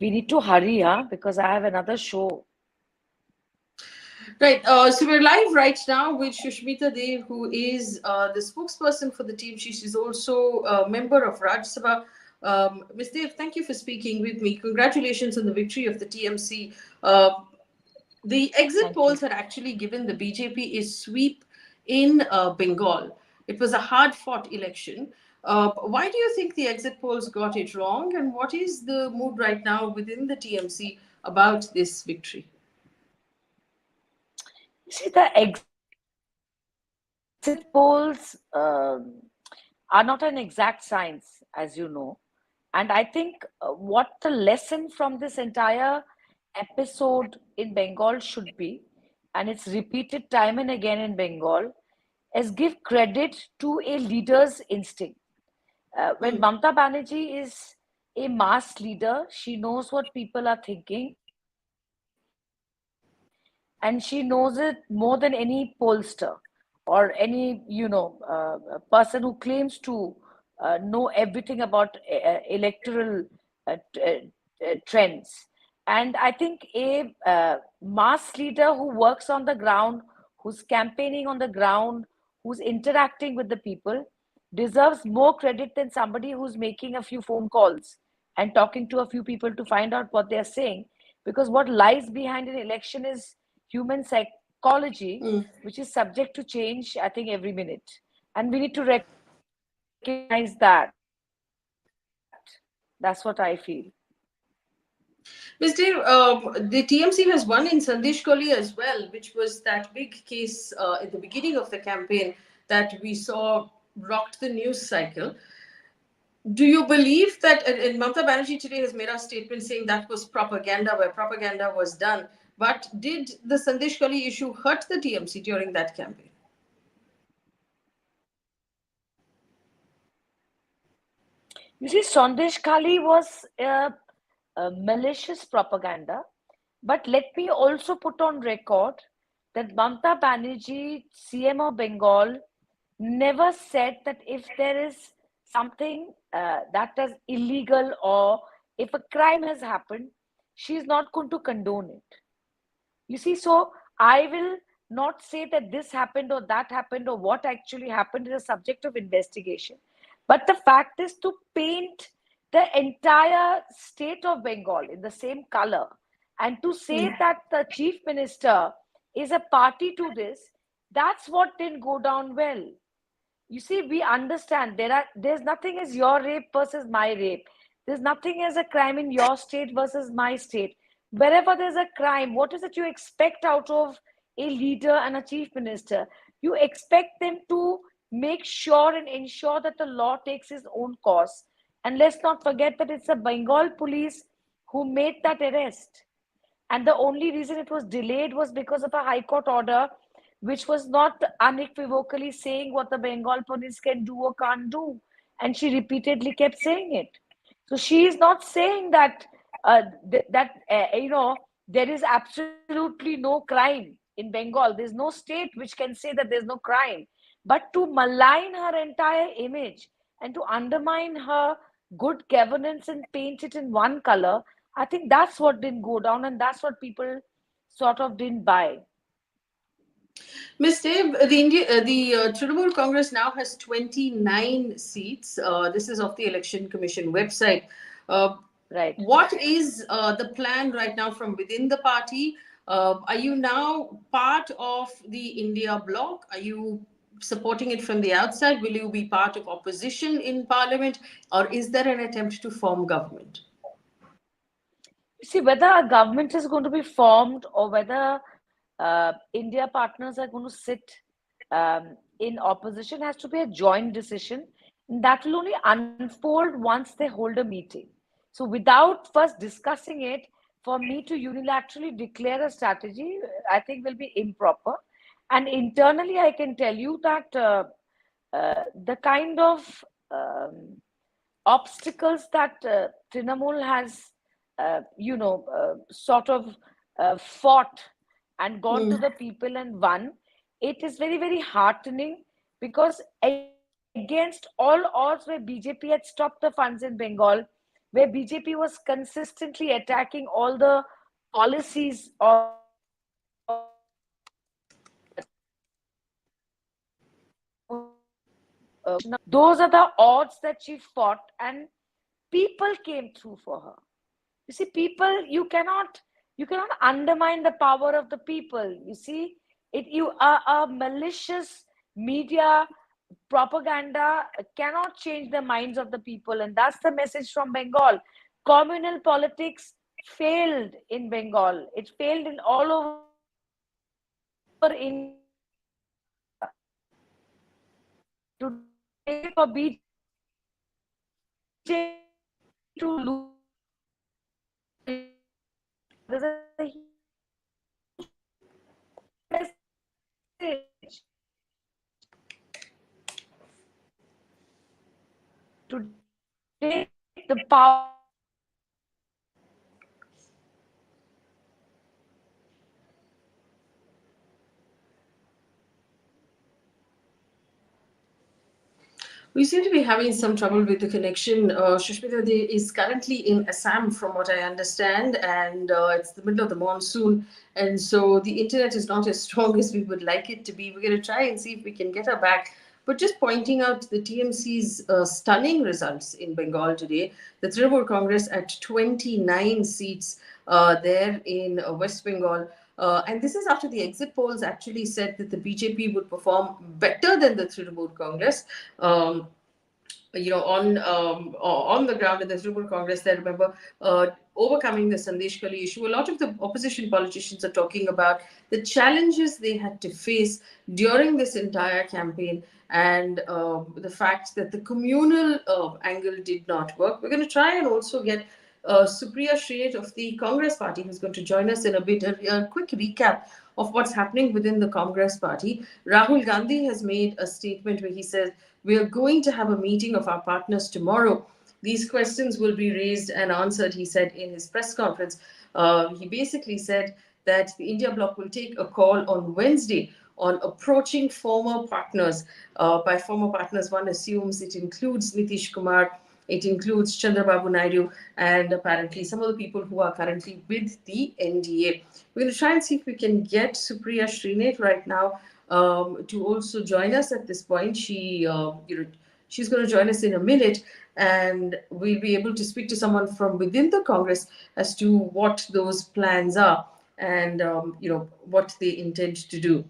We need to hurry, because I have another show. Right. So we're live right now with Shushmita Dev, who is the spokesperson for the team. She's also a member of Rajya Sabha. Ms. Dev, thank you for speaking with me. Congratulations on the victory of the TMC. Uh, the exit Thank you. polls had actually given the BJP a sweep in Bengal. It was a hard fought election. Why do you think the exit polls got it wrong? And what is the mood right now within the TMC about this victory? You see, the exit polls are not an exact science, as you know. And I think what the lesson from this entire episode in Bengal should be, and it's repeated time and again in Bengal, is give credit to a leader's instinct. When Hmm. Mamata Banerjee is a mass leader, she knows what people are thinking, and she knows it more than any pollster or any person who claims to know everything about electoral trends. And I think a mass leader who works on the ground, who's campaigning on the ground, who's interacting with the people, deserves more credit than somebody who's making a few phone calls and talking to a few people to find out what they're saying. Because what lies behind an election is human psychology, Hmm. which is subject to change, I think, every minute. And we need to recognize that. That's what I feel. Ms. Dev, the TMC has won in Sandeshkhali as well, which was that big case at the beginning of the campaign that we saw rocked the news cycle. Do you believe that, and Mamata Banerjee today has made a statement saying that was propaganda, where propaganda was done, but did the Sandeshkhali issue hurt the TMC during that campaign? You see, Sandesh Khali was a malicious propaganda. But let me also put on record that Mamata Banerjee, CM of Bengal, never said that if there is something that is illegal or if a crime has happened, she is not going to condone it. You see, so I will not say that this happened or that happened or what actually happened is a subject of investigation. But the fact is to paint the entire state of Bengal in the same color and to say that the chief minister is a party to this, that's what didn't go down well. You see, we understand there's nothing as your rape versus my rape. There's nothing as a crime in your state versus my state. Wherever there's a crime, what is it you expect out of a leader and a chief minister? You expect them to make sure and ensure that the law takes its own course. And let's not forget that it's the Bengal police who made that arrest. And the only reason it was delayed was because of a high court order, which was not unequivocally saying what the Bengal police can do or can't do. And she repeatedly kept saying it. So she is not saying that there is absolutely no crime in Bengal. There's no state which can say that there's no crime. But to malign her entire image and to undermine her good governance and paint it in one color, I think that's what didn't go down, and that's what people sort of didn't buy. Ms. Dev, the Trinamool Congress now has 29 seats. This is off the Election Commission website. Uh, Right. what is the plan right now from within the party? Are you now part of the India bloc? Are you supporting it from the outside? Will you be part of opposition in parliament? Or is there an attempt to form government? You see, whether a government is going to be formed or whether India partners are going to sit in opposition has to be a joint decision. And that will only unfold once they hold a meeting. So, without first discussing it, for me to unilaterally declare a strategy, I think will be improper. And internally, I can tell you that the kind of obstacles that Trinamool has, sort of fought and gone to Hmm. the people and won, it is very, very heartening because against all odds, where BJP had stopped the funds in Bengal, where BJP was consistently attacking all the policies of those are the odds that she fought, and people came through for her. You see, people, you cannot undermine the power of the people. You see, it you are a malicious media propaganda cannot change the minds of the people, and that's the message from Bengal. Communal politics failed in Bengal. It failed in all over India. Today, for BJP to lose, there's a message. Today, the power We seem to be having some trouble with the connection. Shushmita is currently in Assam, from what I understand, and it's the middle of the monsoon, and so the internet is not as strong as we would like it to be. We're going to try and see if we can get her back. But just pointing out the TMC's stunning results in Bengal today, the Trinamool Congress at 29 seats there in West Bengal. And this is after the exit polls actually said that the BJP would perform better than the Trinamool Congress. Um, on the ground in the Trinamool Congress, I remember overcoming the Sandesh Kali issue. A lot of the opposition politicians are talking about the challenges they had to face during this entire campaign, and the fact that the communal angle did not work. We're going to try and also get Supriya Sheth of the Congress Party, who's going to join us in a bit. A quick recap of what's happening within the Congress Party. Rahul Gandhi has made a statement where he says, "We are going to have a meeting of our partners tomorrow. These questions will be raised and answered," he said in his press conference. He basically said that the India bloc will take a call on Wednesday on approaching former partners. By former partners, one assumes it includes Nitish Kumar, it includes Chandrababu Naidu, and apparently some of the people who are currently with the NDA. We're going to try and see if we can get Supriya Srinath right now to also join us at this point. She's going to join us in a minute, and we'll be able to speak to someone from within the Congress as to what those plans are, and what they intend to do.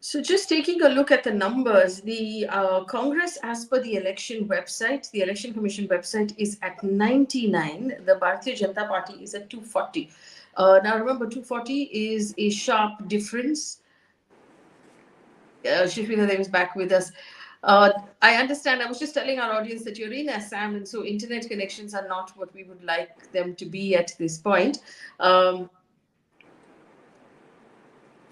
So, just taking a look at the numbers, the Congress, as per the election website, the Election Commission website, is at 99. The Bharatiya Janata Party is at 240. Now, remember, 240 is a sharp difference. Shifina Dev is back with us. I understand. I was just telling our audience that you're in Assam, and so internet connections are not what we would like them to be at this point.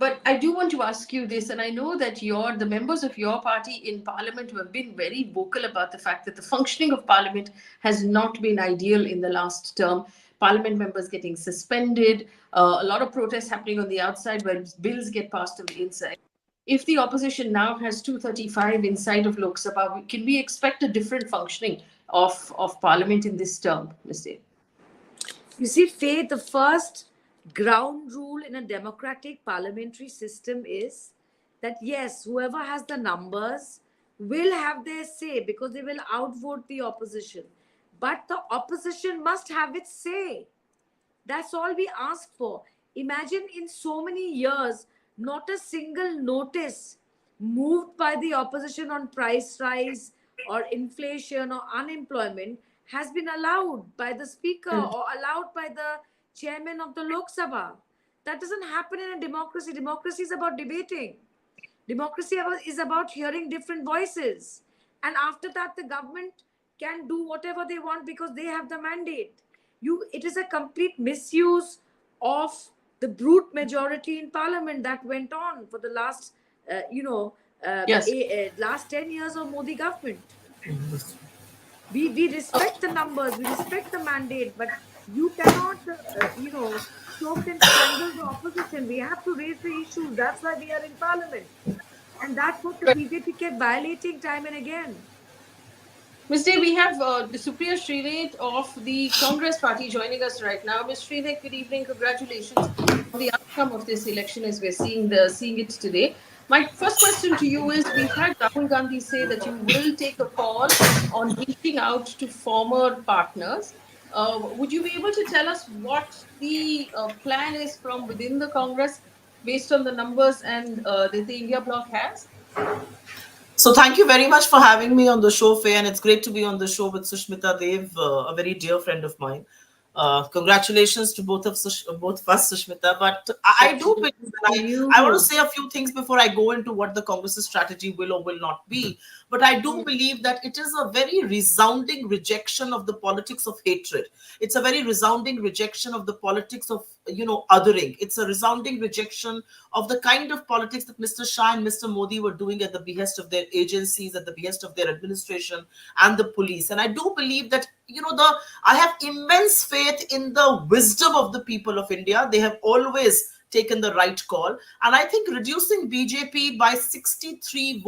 But I do want to ask you this, and I know that the members of your party in Parliament who have been very vocal about the fact that the functioning of Parliament has not been ideal in the last term. Parliament members getting suspended, a lot of protests happening on the outside where bills get passed on the inside. If the opposition now has 235 inside of Lok Sabha, can we expect a different functioning of Parliament in this term, Ms. Dev? You see, Faye, the first ground rule in a democratic parliamentary system is that yes, whoever has the numbers will have their say because they will outvote the opposition. But the opposition must have its say. That's all we ask for. Imagine in so many years, not a single notice moved by the opposition on price rise or inflation or unemployment has been allowed by the speaker or allowed by the chairman of the Lok Sabha. That doesn't happen in a democracy. Democracy is about debating. Democracy is about hearing different voices. And after that, the government can do whatever they want because they have the mandate. It is a complete misuse of the brute majority in parliament that went on for the last, Yes. last 10 years of Modi government. We respect the numbers, we respect the mandate, but you cannot, choke and strangle the opposition. We have to raise the issues. That's why we are in parliament. And that's what the BJP kept violating time and again. Ms. Day, we have the Supriya Srinath of the Congress Party joining us right now. Ms. Srinath, good evening. Congratulations on the outcome of this election as we're seeing it today. My first question to you is: we've had Rahul Gandhi say that you will take a call on reaching out to former partners. Would you be able to tell us what the plan is from within the Congress based on the numbers and that the India bloc has? So thank you very much for having me on the show, Faye, and it's great to be on the show with Sushmita Dev, a very dear friend of mine. Congratulations to both of us, Sushmita. But I do believe, Congratulations and to I want to you. say a few things before I go into what the Congress's strategy will or will not be. But I do Hmm. believe that it is a very resounding rejection of the politics of hatred. It's a very resounding rejection of the politics of othering. It's a resounding rejection of the kind of politics that Mr. Shah and Mr. Modi were doing at the behest of their agencies, at the behest of their administration and the police. And I do believe that I have immense faith in the wisdom of the people of India. They have always taken the right call. And I think reducing BJP by 63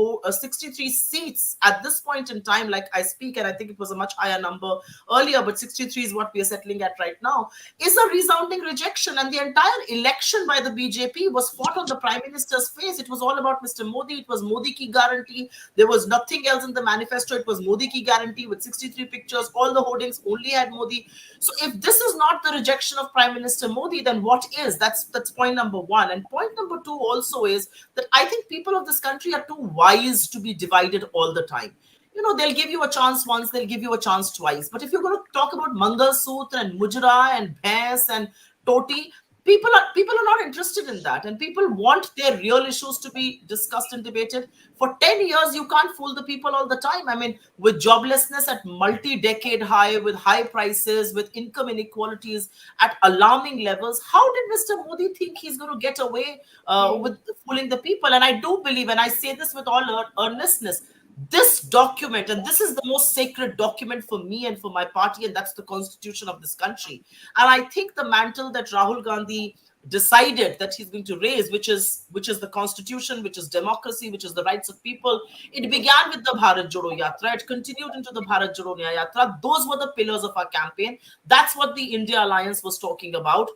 seats at this point in time, like I speak, and I think it was a much higher number earlier, but 63 is what we are settling at right now, is a resounding rejection. And the entire election by the BJP was fought on the Prime Minister's face. It was all about Mr. Modi. It was Modi ki guarantee. There was nothing else in the manifesto. It was Modi ki guarantee with 63 pictures. All the hoardings only had Modi. So if this is not the rejection of Prime Minister Modi, then what is? That's point number one. And point number two also is that I think people of this country are too wise to be divided all the time. They'll give you a chance once, they'll give you a chance twice. But if you're going to talk about Mangal Sutra and Mujra and Bhains and Toti, people are not interested in that, and people want their real issues to be discussed and debated. For 10 years, you can't fool the people all the time. I mean, with joblessness at multi-decade high, with high prices, with income inequalities at alarming levels, how did Mr. Modi think he's going to get away Hmm. with fooling the people? And I do believe, and I say this with all earnestness, this document, and this is the most sacred document for me and for my party, and that's the constitution of this country. And I think the mantle that Rahul Gandhi decided that he's going to raise, which is the constitution, which is democracy, which is the rights of people, it began with the Bharat Jodo Yatra, it continued into the Bharat Jodo Nyaya Yatra. Those were the pillars of our campaign. That's what the India Alliance was talking about.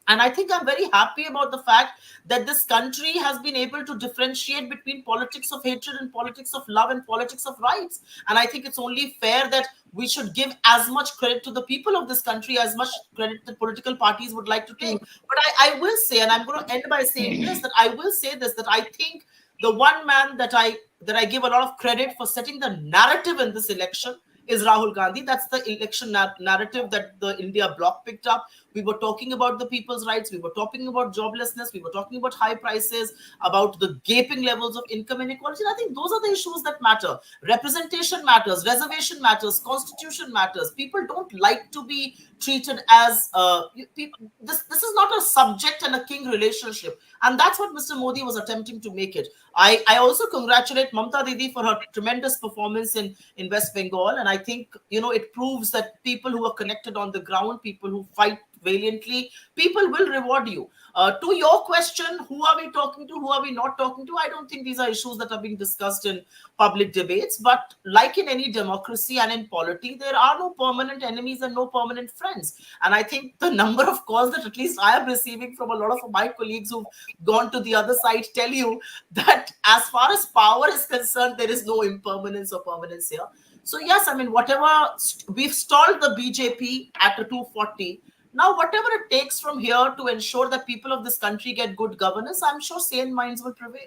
And I think I'm very happy about the fact that this country has been able to differentiate between politics of hatred and politics of love and politics of rights. And I think it's only fair that we should give as much credit to the people of this country as much credit that political parties would like to take. But I will say, and I'm going to end by saying this, that I will say this, that I think the one man that I give a lot of credit for setting the narrative in this election is Rahul Gandhi. That's the election narrative that the India bloc picked up. We were talking about the people's rights. We were talking about joblessness. We were talking about high prices, about the gaping levels of income inequality. And I think those are the issues that matter. Representation matters. Reservation matters. Constitution matters. People don't like to be treated as this is not a subject and a king relationship, and that's what Mr. Modi was attempting to make it. I also congratulate Mamta Didi for her tremendous performance in West Bengal, and I think it proves that people who are connected on the ground, people who fight valiantly, people will reward you. To your question, who are we talking to? Who are we not talking to? I don't think these are issues that are being discussed in public debates. But like in any democracy and in polity, there are no permanent enemies and no permanent friends. And I think the number of calls that at least I am receiving from a lot of my colleagues who've gone to the other side tell you that as far as power is concerned, there is no impermanence or permanence here. So yes, I mean, we've stalled the BJP at a 240. Now, whatever it takes from here to ensure that people of this country get good governance, I'm sure sane minds will prevail.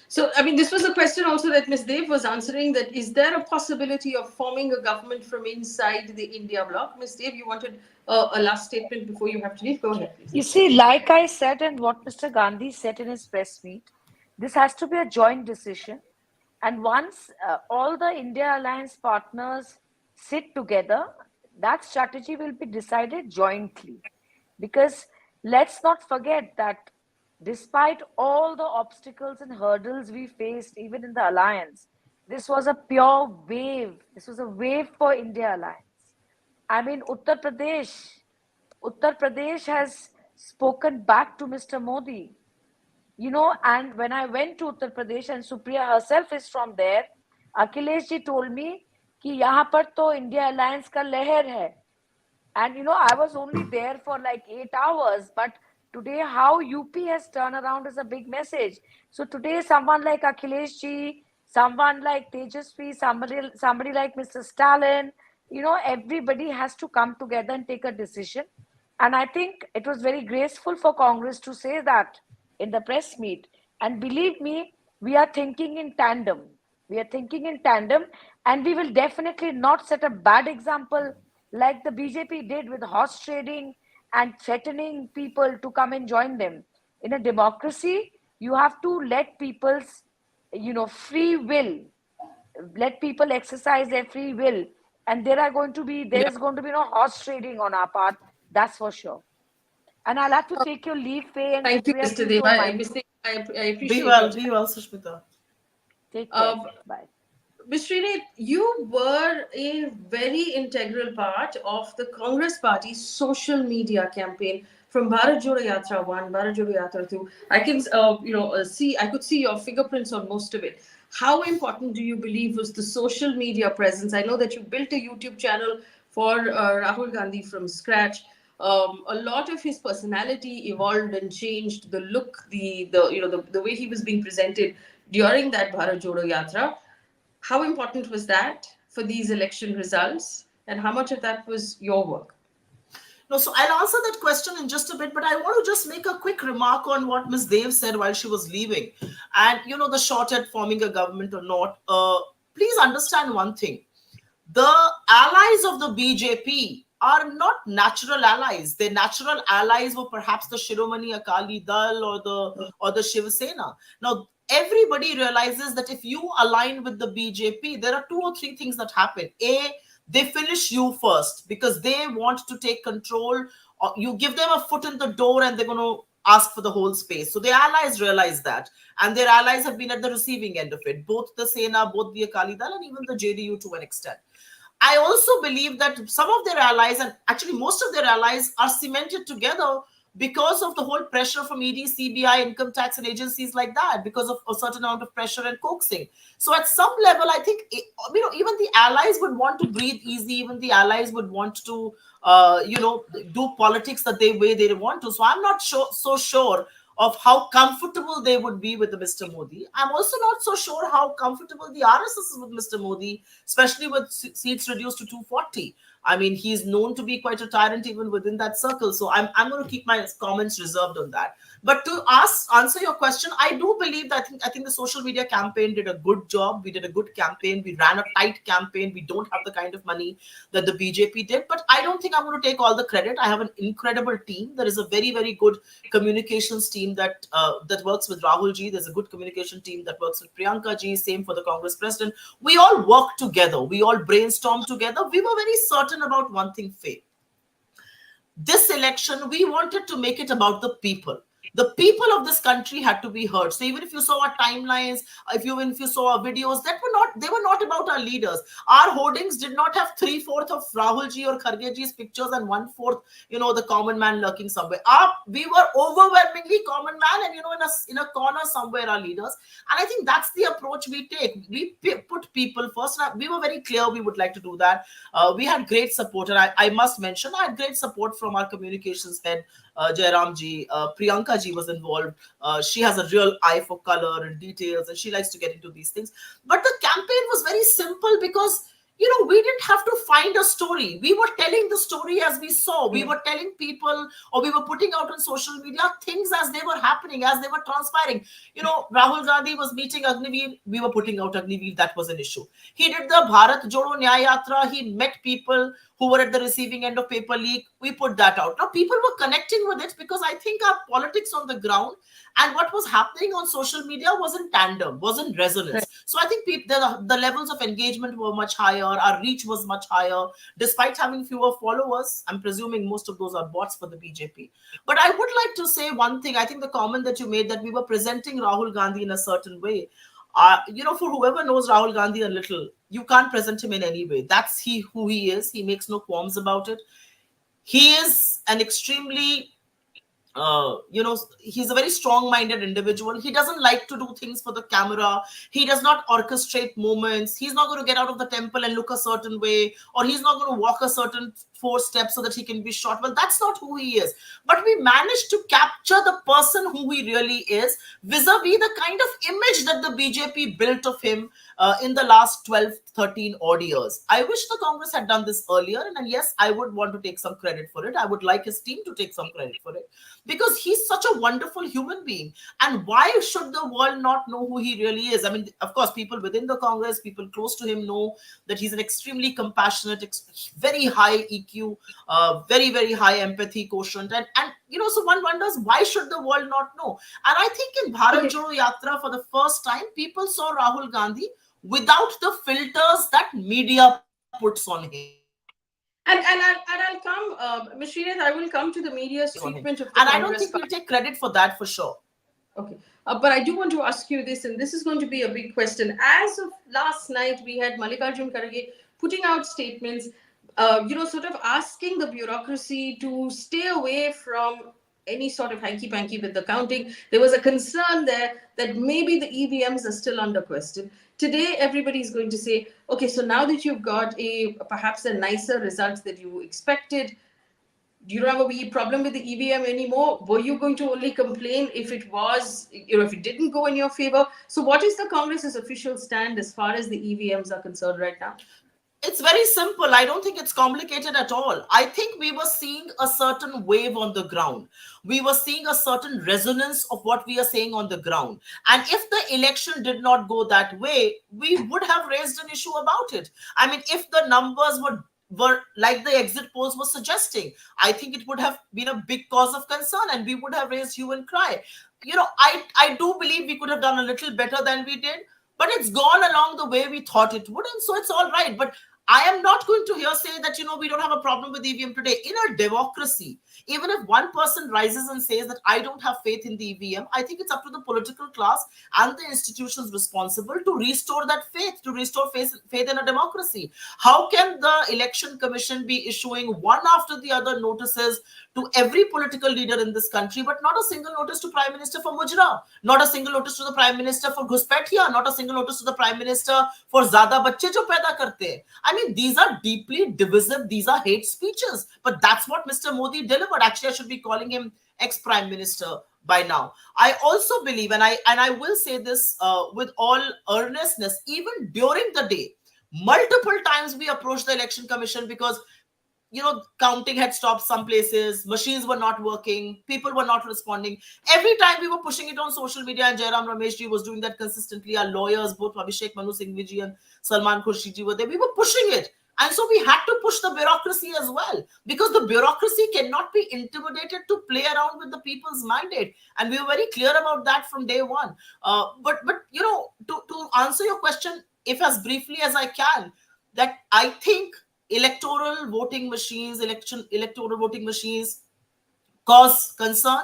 So, I mean, this was a question also that Ms. Dev was answering, that is there a possibility of forming a government from inside the India bloc? Ms. Dev, you wanted a last statement before you have to leave. Go ahead, please. You see, like I said, and what Mr. Gandhi said in his press meet, this has to be a joint decision. And once all the India Alliance partners sit together, that strategy will be decided jointly. Because let's not forget that despite all the obstacles and hurdles we faced, even in the alliance, This was a pure wave. This was a wave for India Alliance. I mean, Uttar Pradesh has spoken back to Mr. Modi. And when I went to Uttar Pradesh, and Supriya herself is from there, Akhilesh ji told me कि यहाँ पर तो India Alliance का लहर है. And I was only there for like 8 hours, but today how UP has turned around is a big message. So today, someone like Akhilesh ji, someone like Tejasvi, somebody like Mr. Stalin, everybody has to come together and take a decision. And I think it was very graceful for Congress to say that in the press meet. And believe me, we are thinking in tandem. We are thinking in tandem, and we will definitely not set a bad example like the BJP did with horse trading and threatening people to come and join them. In a democracy, you have to let people's, free will, let people exercise their free will. And there Yeah. is going to be no horse trading on our part. That's for sure. And I'll have to take your leave, Faye and Thank you, Supriya. Mr. Please Deva. don't mind. I appreciate your time. Be well, Sushmita. Take care. Um, Bye. Ms. Srini, you were a very integral part of the Congress Party's social media campaign from Bharat Jodo Yatra 1, Bharat Jodo Yatra 2. I can, I could see your fingerprints on most of it. How important do you believe was the social media presence? I know that you built a YouTube channel for Rahul Gandhi from scratch. A lot of his personality evolved and changed. The look, the way he was being presented during that Bharat Jodo Yatra. How important was that for these election results, and how much of that was your work? No, so I'll answer that question in just a bit, but I want to just make a quick remark on what Ms. Dev said while she was leaving. And, the shot at forming a government or not. Please understand one thing. The allies of the BJP are not natural allies. Their natural allies were perhaps the Shiromani Akali Dal or the Shiv Sena. Now, everybody realizes that if you align with the BJP, there are two or three things that happen. A, they finish you first because they want to take control. Or you give them a foot in the door and they're going to ask for the whole space. So the allies realize that, and their allies have been at the receiving end of it, both the Sena, both the Akali Dal, and even the JDU to an extent. I also believe that some of their allies, and actually most of their allies, are cemented together because of the whole pressure from ED, CBI, income tax, and agencies like that, because of a certain amount of pressure and coaxing. So at some level, I think, even the allies would want to breathe easy. Even the allies would want to, do politics way they want to. So I'm not so sure of how comfortable they would be with the Mr. Modi. I'm also not so sure how comfortable the RSS is with Mr. Modi, especially with seats reduced to 240. I mean, he's known to be quite a tyrant even within that circle. So I'm going to keep my comments reserved on that. But to answer your question, I do believe that I think the social media campaign did a good job. We did a good campaign. We ran a tight campaign. We don't have the kind of money that the BJP did. But I don't think I'm going to take all the credit. I have an incredible team. There is a very, very good communications team that works with Rahul ji. There's a good communication team that works with Priyanka ji. Same for the Congress president. We all work together. We all brainstorm together. We were very certain about one thing, Faye. This election, we wanted to make it about the people. The people of this country had to be heard. So even if you saw our timelines, if you saw our videos, they were not about our leaders. Our hoardings did not have 3/4 of Rahul ji or Kharge ji's pictures and 1/4, the common man lurking somewhere. We were overwhelmingly common man, and in a corner somewhere our leaders. And I think that's the approach we take. We put people first. And we were very clear we would like to do that. We had great support, and I must mention I had great support from our communications head, Jairam ji. Priyanka ji was involved. She has a real eye for color and details, and she likes to get into these things. But the campaign was very simple because we didn't have to find a story. We were telling the story as we saw. We were telling people, or we were putting out on social media things as they were happening, as they were transpiring. Rahul Gandhi was meeting Agniveer. We were putting out Agniveer. That was an issue. He did the Bharat Jodo Nyaya Yatra. He met people who were at the receiving end of paper leak. We put that out. Now, people were connecting with it because I think our politics on the ground and what was happening on social media was in tandem, was in resonance. So I think the levels of engagement were much higher. Our reach was much higher, despite having fewer followers. I'm presuming most of those are bots for the BJP. But I would like to say one thing. I think the comment that you made, that we were presenting Rahul Gandhi in a certain way. For whoever knows Rahul Gandhi a little, you can't present him in any way. That's who he is. He makes no qualms about it. He is an extremely he's a very strong-minded individual. He doesn't like to do things for the camera. He does not orchestrate moments. He's not going to get out of the temple and look a certain way, or he's not going to walk a certain 4 steps so that he can be shot. Well, that's not who he is. But we managed to capture the person who he really is, vis-a-vis the kind of image that the BJP built of him in the last 12, 13 odd years. I wish the Congress had done this earlier, and yes, I would want to take some credit for it. I would like his team to take some credit for it, because he's such a wonderful human being. And why should the world not know who he really is? I mean, of course, people within the Congress, people close to him know that he's an extremely compassionate, very high EQ, very, very high empathy quotient. And so one wonders, why should the world not know? And I think in Bharat Jodo Yatra, for the first time, people saw Rahul Gandhi without the filters that media puts on him. And I'll come, Ms. Srinath, I will come to the media's treatment of the And I Congress. don't think we'll take credit for that for sure. Okay. But I do want to ask you this, and this is going to be a big question. As of last night, we had Mallikarjun Kharge putting out statements, sort of asking the bureaucracy to stay away from any sort of hanky-panky with the counting. There was a concern there that maybe the EVMs are still under question. Today, everybody is going to say, okay, so now that you've got perhaps a nicer result that you expected, you don't have a problem with the EVM anymore. Were you going to only complain if it was, if it didn't go in your favor? So what is the Congress's official stand as far as the EVMs are concerned right now? It's very simple. I don't think it's complicated at all. I think we were seeing a certain wave on the ground. We were seeing a certain resonance of what we are saying on the ground. And if the election did not go that way, we would have raised an issue about it. I mean, if the numbers were like the exit polls were suggesting, I think it would have been a big cause of concern, and we would have raised hue and cry. I do believe we could have done a little better than we did, but it's gone along the way we thought it would, and so it's all right. But I am not going to here say that, we don't have a problem with EVM today. In a democracy, even if one person rises and says that I don't have faith in the EVM, I think it's up to the political class and the institutions responsible to restore that faith, to restore faith in a democracy. How can the Election Commission be issuing one after the other notices to every political leader in this country, but not a single notice to Prime Minister for Mujra, not a single notice to the Prime Minister for Ghuspaitiya, not a single notice to the Prime Minister for Zada Bacche jo paida karte? I mean, these are deeply divisive, these are hate speeches, but that's what Mr. Modi delivered. Actually, I should be calling him ex-Prime Minister by now. I also believe, and I will say this with all earnestness, even during the day, multiple times we approached the Election Commission because counting had stopped some places, machines were not working, people were not responding. Every time we were pushing it on social media, and Jairam Rameshji was doing that consistently. Our lawyers, both Abhishek Manu Singhvi and Salman Khurshid were there. We were pushing it. And so we had to push the bureaucracy as well, because the bureaucracy cannot be intimidated to play around with the people's mandate. And we were very clear about that from day one. But to answer your question, if as briefly as I can, that I think electoral voting machines cause concern.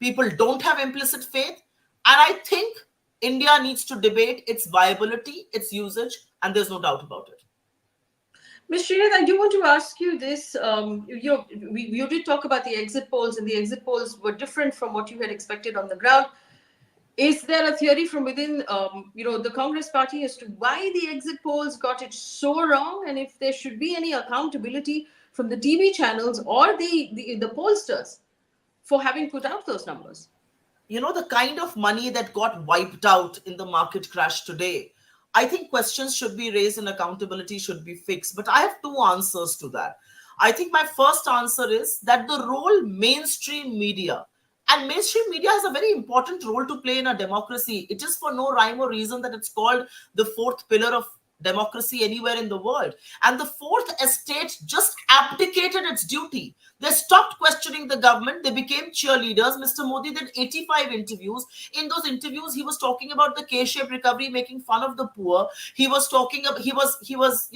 People don't have implicit faith. And I think India needs to debate its viability, its usage, and there's no doubt about it. Ms. Srinath, I do want to ask you this. You did talk about the exit polls, and the exit polls were different from what you had expected on the ground. Is there a theory from within, the Congress party as to why the exit polls got it so wrong, and if there should be any accountability from the TV channels or the pollsters for having put out those numbers? The kind of money that got wiped out in the market crash today, I think questions should be raised and accountability should be fixed. But I have two answers to that. I think my first answer is that the role mainstream media, and mainstream media has a very important role to play in a democracy. It is for no rhyme or reason that it's called the fourth pillar of democracy anywhere in the world. And the fourth estate just abdicated its duty. They stopped questioning the government. They became cheerleaders. Mr. Modi did 85 interviews. In those interviews, he was talking about the K-shaped recovery, making fun of the poor. He was talking about, he was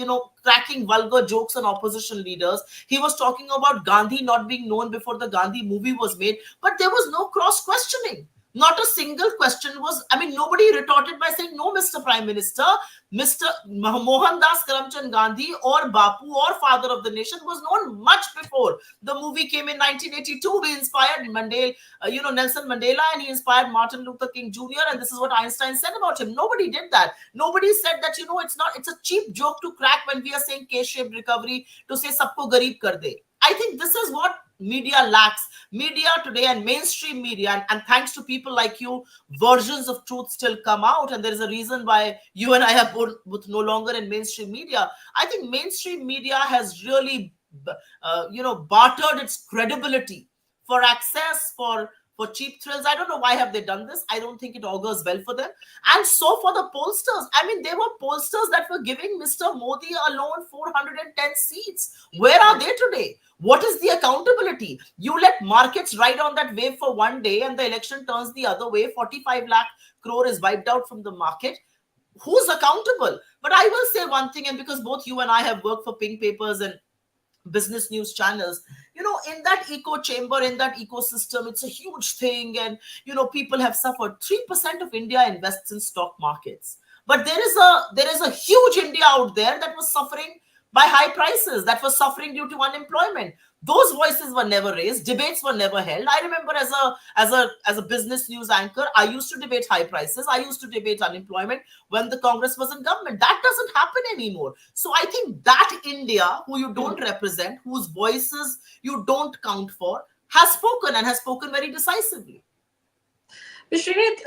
cracking vulgar jokes on opposition leaders. He was talking about Gandhi not being known before the Gandhi movie was made. But there was no cross questioning. Not a single question was, I mean, nobody retorted by saying, no, Mr. Prime Minister, Mr. Mohandas Karamchand Gandhi or Bapu or Father of the Nation was known much before the movie came in 1982. He inspired Nelson Mandela, and he inspired Martin Luther King Jr. And this is what Einstein said about him. Nobody did that. Nobody said that, it's a cheap joke to crack when we are saying K-shaped recovery, to say sabko garib kar de. I think this is what media lacks. Media today and mainstream media, and thanks to people like you, versions of truth still come out, and there is a reason why you and I are both no longer in mainstream media. I think mainstream media has really bartered its credibility for access, for cheap thrills. I don't know why have they done this. I don't think it augurs well for them. And so for the pollsters, I mean, there were pollsters that were giving Mr. Modi alone 410 seats. Where are they today? What is the accountability? You let markets ride on that wave for one day and the election turns the other way. 45 lakh crore is wiped out from the market. Who's accountable? But I will say one thing, and because both you and I have worked for pink papers and business news channels, in that echo chamber, in that ecosystem, it's a huge thing. And people have suffered. 3% of India invests in stock markets, but there is a huge India out there that was suffering by high prices, that was suffering due to unemployment. Those voices were never raised, debates were never held. I remember as a business news anchor, I used to debate high prices, I used to debate unemployment when the Congress was in government. That doesn't happen anymore. So I think that India, who you don't represent, whose voices you don't count for, has spoken, and has spoken very decisively. Srinit,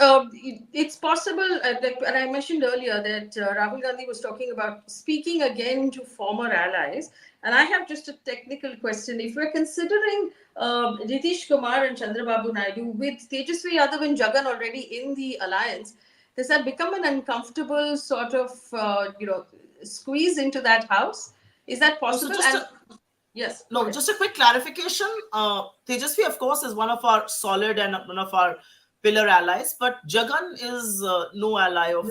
it's possible, and I mentioned earlier that Rahul Gandhi was talking about speaking again to former allies. And I have just a technical question. If we're considering Nitish Kumar and Chandrababu Naidu with Tejasvi Yadav and Jagan already in the alliance, does that become an uncomfortable sort of, squeeze into that house? Is that possible? Yes. No, just a quick clarification. Tejasvi, of course, is one of our solid and one of our pillar allies, but Jagan is no ally of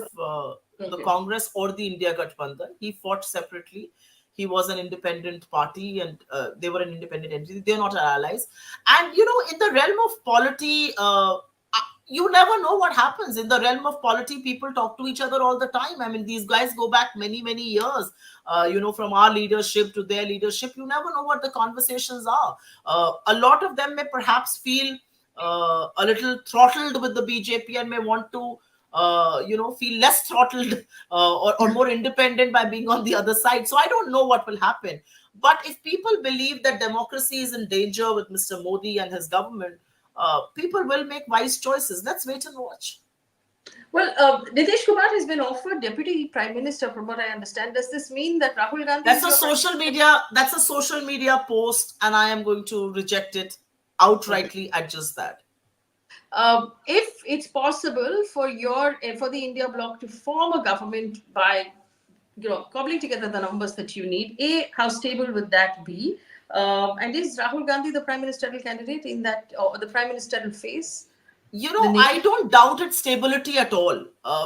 the Congress or the India Gathbandhan. He fought separately. He was an independent party, and they were an independent entity. They're not our allies. And, in the realm of polity, you never know what happens. In the realm of polity, people talk to each other all the time. I mean, these guys go back many, many years, from our leadership to their leadership. You never know what the conversations are. A lot of them may perhaps feel a little throttled with the BJP and may want to, feel less throttled or more independent by being on the other side. So I don't know what will happen. But if people believe that democracy is in danger with Mr. Modi and his government, people will make wise choices. Let's wait and watch. Well, Nitish Kumar has been offered deputy prime minister, from what I understand. Does this mean that Rahul Gandhi? That's a social media. That's a social media post, and I am going to reject it outrightly at just that. If it's possible for the India bloc to form a government by cobbling together the numbers that you need, how stable would that be? And is Rahul Gandhi the prime ministerial candidate in that, or the prime ministerial phase? I don't doubt its stability at all,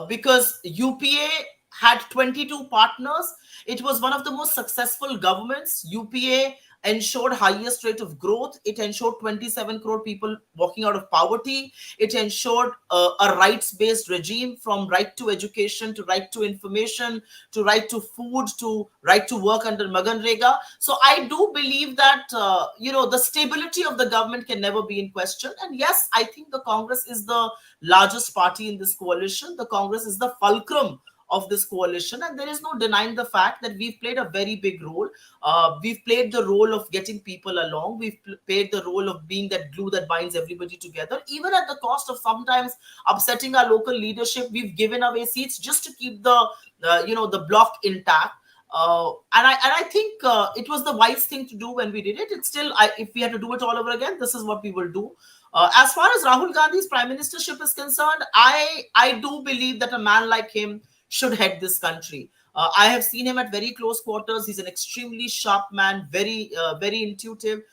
because UPA had 22 partners. It was one of the most successful governments. UPA ensured highest rate of growth. It ensured 27 crore people walking out of poverty. It ensured a rights-based regime, from right to education, to right to information, to right to food, to right to work under Maganrega. So I do believe that, the stability of the government can never be in question. And yes, I think the Congress is the largest party in this coalition. The Congress is the fulcrum of this coalition, and there is no denying the fact that we've played a very big role. We've played the role of getting people along. We've played the role of being that glue that binds everybody together, even at the cost of sometimes upsetting our local leadership. We've given away seats just to keep the bloc intact. And I think it was the wise thing to do when we did it. It's still, if we had to do it all over again, this is what we will do. As far as Rahul Gandhi's prime ministership is concerned, I do believe that a man like him should head this country. I have seen him at very close quarters. He's an extremely sharp man, very intuitive.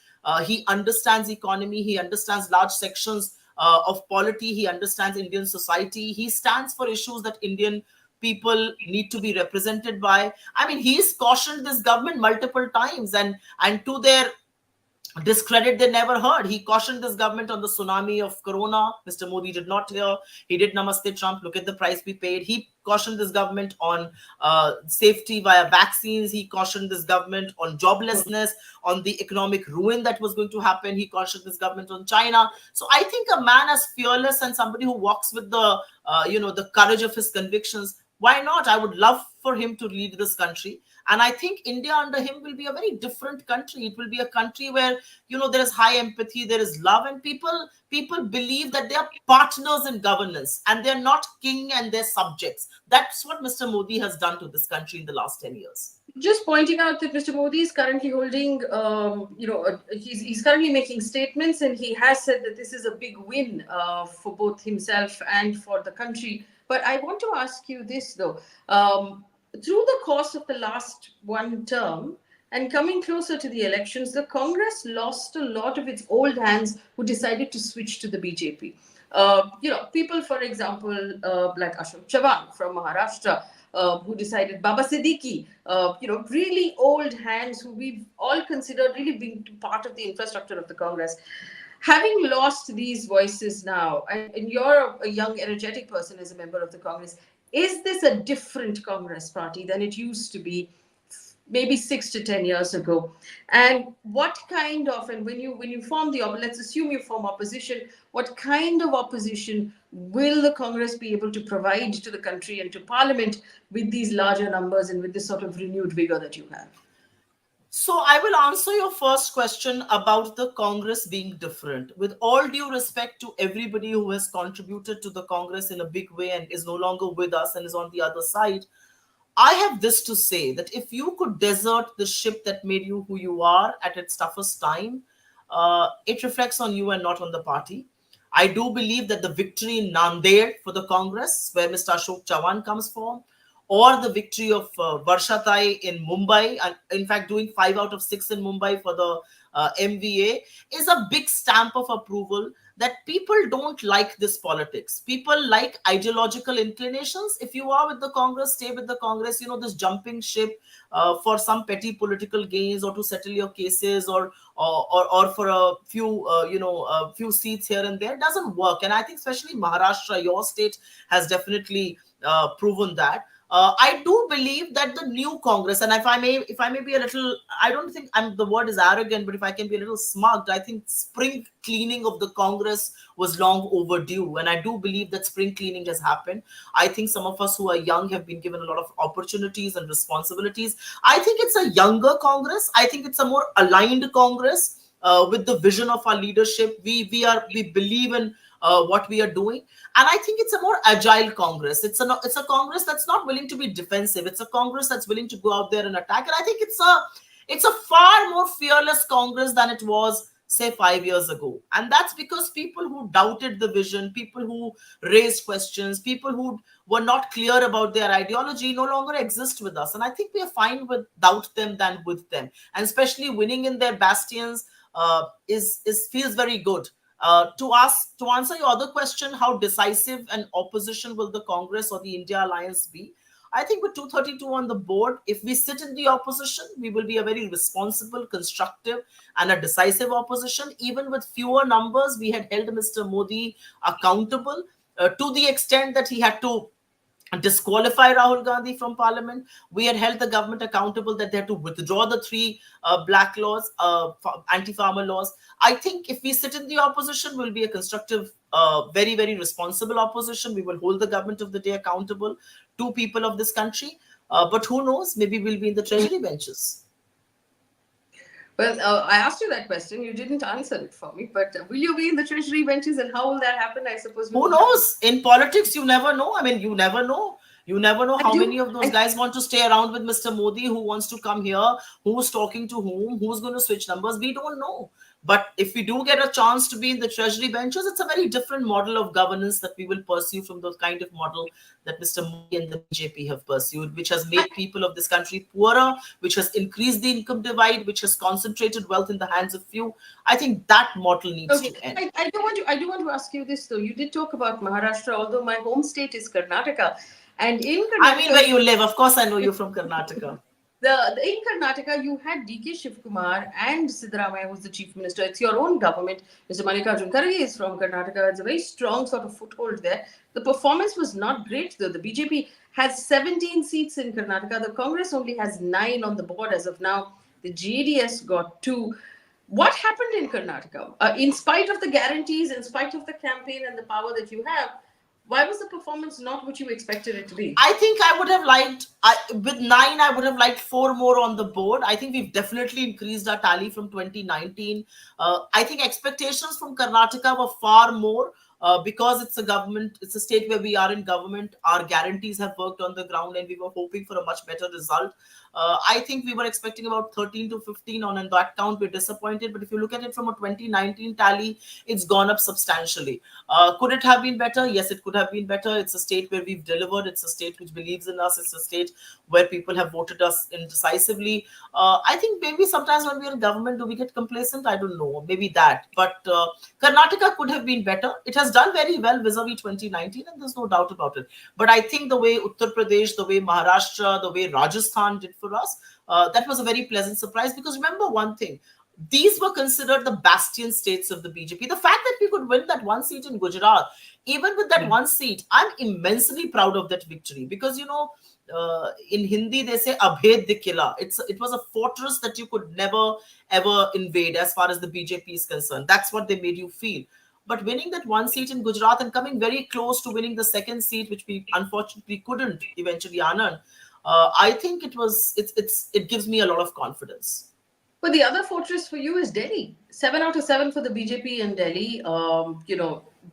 He understands economy. He understands large sections of polity. He understands Indian society. He stands for issues that Indian people need to be represented by. I mean, he's cautioned this government multiple times, and to their discredit they never heard. He cautioned this government on the tsunami of corona. Mr. Modi did not hear. He did Namaste Trump. Look at the price we paid. He cautioned this government on safety via vaccines. He cautioned this government on joblessness, on the economic ruin that was going to happen. He cautioned this government on China. So I think a man as fearless and somebody who walks with the the courage of his convictions, why not? I would love for him to lead this country. And I think India under him will be a very different country. It will be a country where there is high empathy, there is love, and people believe that they are partners in governance and they're not king and their subjects. That's what Mr. Modi has done to this country in the last 10 years. Just pointing out that Mr. Modi is currently holding, he's currently making statements, and he has said that this is a big win for both himself and for the country. But I want to ask you this, though. Through the course of the last one term and coming closer to the elections, the Congress lost a lot of its old hands who decided to switch to the BJP. People, for example, like Ashok Chavan from Maharashtra, who decided, Baba Siddiqui, really old hands who we've all considered really being part of the infrastructure of the Congress. Having lost these voices now, and you're a young, energetic person as a member of the Congress, is this a different Congress party than it used to be maybe 6 to 10 years ago? And what kind of, and when you form let's assume you form opposition, what kind of opposition will the Congress be able to provide to the country and to Parliament with these larger numbers and with this sort of renewed vigor that you have? So I will answer your first question about the Congress being different. With all due respect to everybody who has contributed to the Congress in a big way and is no longer with us and is on the other side, I have this to say, that if you could desert the ship that made you who you are at its toughest time, it reflects on you and not on the party. I do believe that the victory in I.N.D.I.A for the Congress, where Mr. Ashok Chavan comes from, or the victory of Varshatai in Mumbai, and in fact doing 5 out of 6 in Mumbai for the MVA, is a big stamp of approval that people don't like this politics. People like ideological inclinations. If you are with the Congress, stay with the Congress. This jumping ship for some petty political gains or to settle your cases or for a few a few seats here and there doesn't work. And I think especially Maharashtra, your state, has definitely proven that. I do believe that the new Congress, and if I may be a little, I don't think the word is arrogant, but if I can be a little smug, I think spring cleaning of the Congress was long overdue, and I do believe that spring cleaning has happened. I think some of us who are young have been given a lot of opportunities and responsibilities. I think it's a younger Congress. I think it's a more aligned Congress with the vision of our leadership. We believe in what we are doing, and I think it's a more agile Congress. It's a Congress that's not willing to be defensive. It's a Congress that's willing to go out there and attack. And I think it's a far more fearless Congress than it was, say, 5 years ago. And that's because people who doubted the vision, people who raised questions, people who were not clear about their ideology no longer exist with us. And I think we are fine without them than with them. And especially winning in their bastions feels very good. To answer your other question, how decisive an opposition will the Congress or the India Alliance be? I think with 232 on the board, if we sit in the opposition, we will be a very responsible, constructive, and a decisive opposition. Even with fewer numbers, we had held Mr. Modi accountable to the extent that he had to disqualify Rahul Gandhi from parliament. We had held the government accountable that they had to withdraw the 3 black laws, anti-farmer laws. I think if we sit in the opposition, we'll be a constructive, very, very responsible opposition. We will hold the government of the day accountable to people of this country. But who knows? Maybe we'll be in the treasury benches. Well, I asked you that question. You didn't answer it for me. But will you be in the treasury benches, and how will that happen? I suppose. Who knows? In politics, you never know. I mean, you never know. You never know how many of those guys want to stay around with Mr. Modi, who wants to come here, who's talking to whom, who's going to switch numbers. We don't know. But if we do get a chance to be in the treasury benches, it's a very different model of governance that we will pursue from the kind of model that Mr. Modi and the BJP have pursued, which has made people of this country poorer, which has increased the income divide, which has concentrated wealth in the hands of few. I think that model needs to end. I do want to ask you this, though. You did talk about Maharashtra, although my home state is Karnataka. And in Karnataka, I mean, where you live. Of course, I know you're from Karnataka. In Karnataka, you had DK Shivkumar and Siddaramaiah, who's the chief minister. It's your own government. Mr. Mallikarjun Kharge is from Karnataka. It's a very strong sort of foothold there. The performance was not great, though. The BJP has 17 seats in Karnataka. The Congress only has 9 on the board as of now. The JDS got 2. What happened in Karnataka? In spite of the guarantees, in spite of the campaign and the power that you have, why was the performance not what you expected it to be? I think I would have liked, with 9, I would have liked 4 more on the board. I think we've definitely increased our tally from 2019. I think expectations from Karnataka were far more, because it's a government, it's a state where we are in government. Our guarantees have worked on the ground and we were hoping for a much better result. I think we were expecting about 13 to 15 on that count. We're disappointed. But if you look at it from a 2019 tally, it's gone up substantially. Could it have been better? Yes, it could have been better. It's a state where we've delivered. It's a state which believes in us. It's a state where people have voted us indecisively. I think maybe sometimes when we're in government, do we get complacent? I don't know. Maybe that. But Karnataka could have been better. It has done very well vis-a-vis 2019, and there's no doubt about it. But I think the way Uttar Pradesh, the way Maharashtra, the way Rajasthan did for us, that was a very pleasant surprise. Because remember one thing, these were considered the bastion states of the BJP. The fact that we could win that one seat in Gujarat, even with that one seat, I'm immensely proud of that victory. Because, in Hindi, they say, Abhed the Killa. It was a fortress that you could never, ever invade as far as the BJP is concerned. That's what they made you feel. But winning that one seat in Gujarat and coming very close to winning the second seat, which we unfortunately couldn't eventually, Anand, I think it gives me a lot of confidence. But the other fortress for you is Delhi. 7 out of 7 for the BJP in Delhi.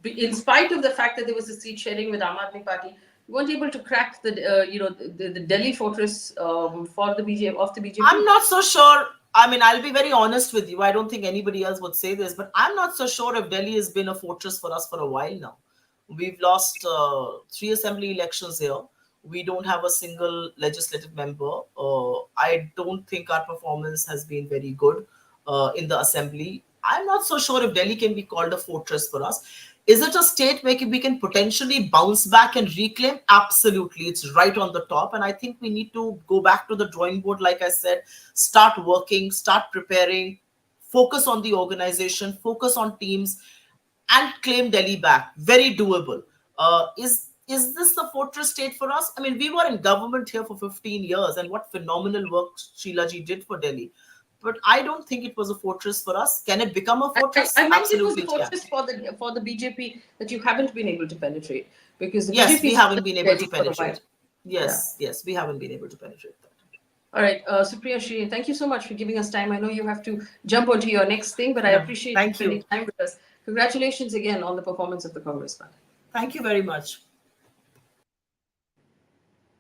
In spite of the fact that there was a seat sharing with Aam Aadmi Party, you weren't able to crack the Delhi fortress for the BJP. I'm not so sure. I mean, I'll be very honest with you. I don't think anybody else would say this, but I'm not so sure if Delhi has been a fortress for us for a while now. We've lost 3 assembly elections here. We don't have a single legislative member. I don't think our performance has been very good in the assembly. I'm not so sure if Delhi can be called a fortress for us. Is it a state where we can potentially bounce back and reclaim? Absolutely. It's right on the top. And I think we need to go back to the drawing board, like I said, start working, start preparing, focus on the organization, focus on teams, and claim Delhi back. Very doable. Is this the fortress state for us? I mean, we were in government here for 15 years, and what phenomenal work Sheila ji did for Delhi. But I don't think it was a fortress for us. Can it become a fortress? I meant it was Absolutely, a fortress for the BJP that you haven't been able to penetrate, because the yes, BJP we haven't been able to Delhi for a while. penetrate. Yes, we haven't been able to penetrate that. All right, Supriya Shri, thank you so much for giving us time. I know you have to jump onto your next thing, but I appreciate you Thank you. spending time with us. Congratulations again on the performance of the Congress Party. Thank you very much.